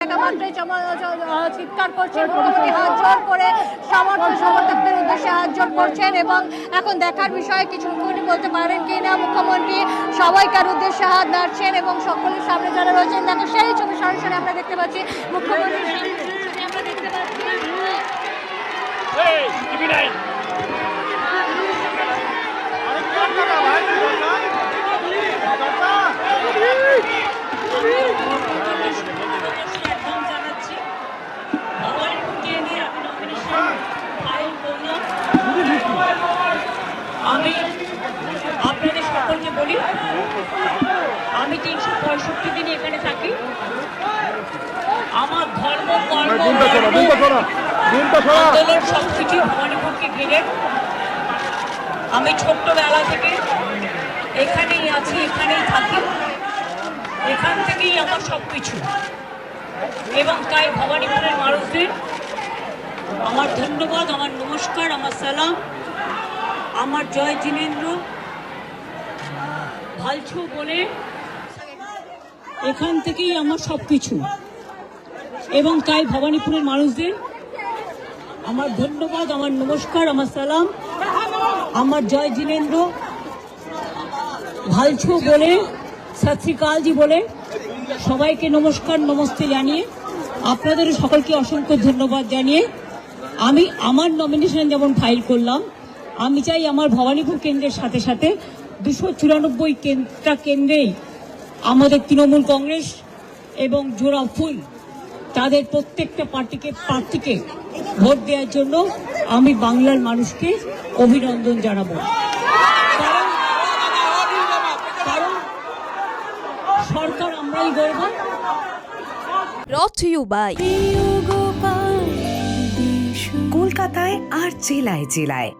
দেখা মাত্রই চিৎকার করছেন, মুখ্যমন্ত্রী হাত জোর করে সমর্থকদের উদ্দেশ্যে হাত জোর করছেন। এবং এখন দেখার বিষয়ে কিছু মুখ্যমন্ত্রী বলতে পারেন কি না। মুখ্যমন্ত্রী সবাইকার উদ্দেশ্যে হাত নাড়ছেন এবং সকলের সামনে যারা রয়েছেন দেখো সেই ছবি সরাসরি আমরা দেখতে পাচ্ছি। মুখ্যমন্ত্রী আমরা দেখতে পাচ্ছি। আমি আপনাদের সকলকে বলি, আমি 365 দিন এখানে থাকি। আমার ধর্ম আন্দোলন সবকিছু ভবানীপুরকে ঘিরে। আমি ছোট্টবেলা থেকে এখানেই আছি, এখানেই থাকি, এখান থেকেই আমার সবকিছু। এবং তাই ভবানীপুরের মানুষদের আমার ধন্যবাদ, আমার নমস্কার, আমার সালাম, আমার জয় জিনেন্দ্র। ভালছো বলে এখান থেকেই আমার সবকিছু। এবং তাই ভবানীপুরের মানুষদের আমার ধন্যবাদ, আমার নমস্কার, আমার সালাম, আমার জয় জিনেন্দ্র। ভালছো বলে, সত শ্রী আকালজি বলে সবাইকে নমস্কার নমস্তে জানিয়ে আপনাদের সকলকে অসংখ্য ধন্যবাদ জানিয়ে আমি আমার নমিনেশন যেমন ফাইল করলাম, আমি চাই আমার ভবানীপুর কেন্দ্রের সাথে সাথে 294টা কেন্দ্রেই আমাদের তৃণমূল কংগ্রেস এবং জোড়া ফুল তাদের প্রত্যেকটা প্রার্থীকে ভোট দেওয়ার জন্য আমি বাংলার মানুষকে অভিনন্দন জানাবো। কারণ সরকার আমরাই গর্ব। Brought to you by কলকাতায় আর জেলায় জেলায়